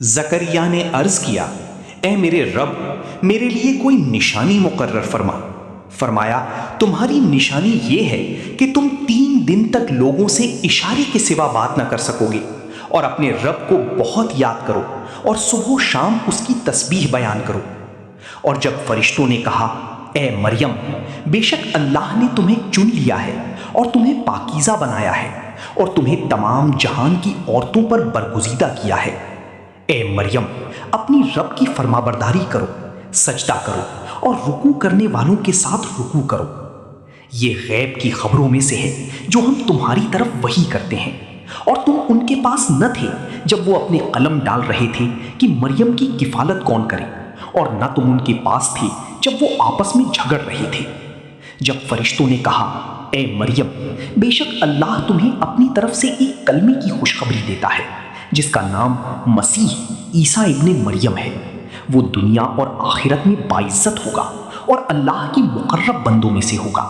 زکریا نے عرض کیا، اے میرے رب، میرے لیے کوئی نشانی مقرر فرما۔ فرمایا، تمہاری نشانی یہ ہے کہ تم 3 دن تک لوگوں سے اشارے کے سوا بات نہ کر سکو گے، اور اپنے رب کو بہت یاد کرو اور صبح و شام اس کی تسبیح بیان کرو۔ اور جب فرشتوں نے کہا، اے مریم، بے شک اللہ نے تمہیں چن لیا ہے اور تمہیں پاکیزہ بنایا ہے اور تمہیں تمام جہان کی عورتوں پر برگزیدہ کیا ہے، اے مریم، اپنی رب کی فرما برداری کرو، سجدہ کرو اور رکوع کرنے والوں کے ساتھ رکوع کرو۔ یہ غیب کی خبروں میں سے ہے جو ہم تمہاری طرف وحی کرتے ہیں، اور تم ان کے پاس نہ تھے جب وہ اپنے قلم ڈال رہے تھے کہ مریم کی کفالت کون کرے، اور نہ تم ان کے پاس تھے جب وہ آپس میں جھگڑ رہے تھے۔ جب فرشتوں نے کہا، اے مریم، بے شک اللہ تمہیں اپنی طرف سے ایک کلمے کی خوشخبری دیتا ہے جس کا نام مسیح عیسیٰ ابن مریم ہے۔ وہ دنیا اور آخرت میں باعزت ہوگا اور اللہ کی مقرب بندوں میں سے ہوگا۔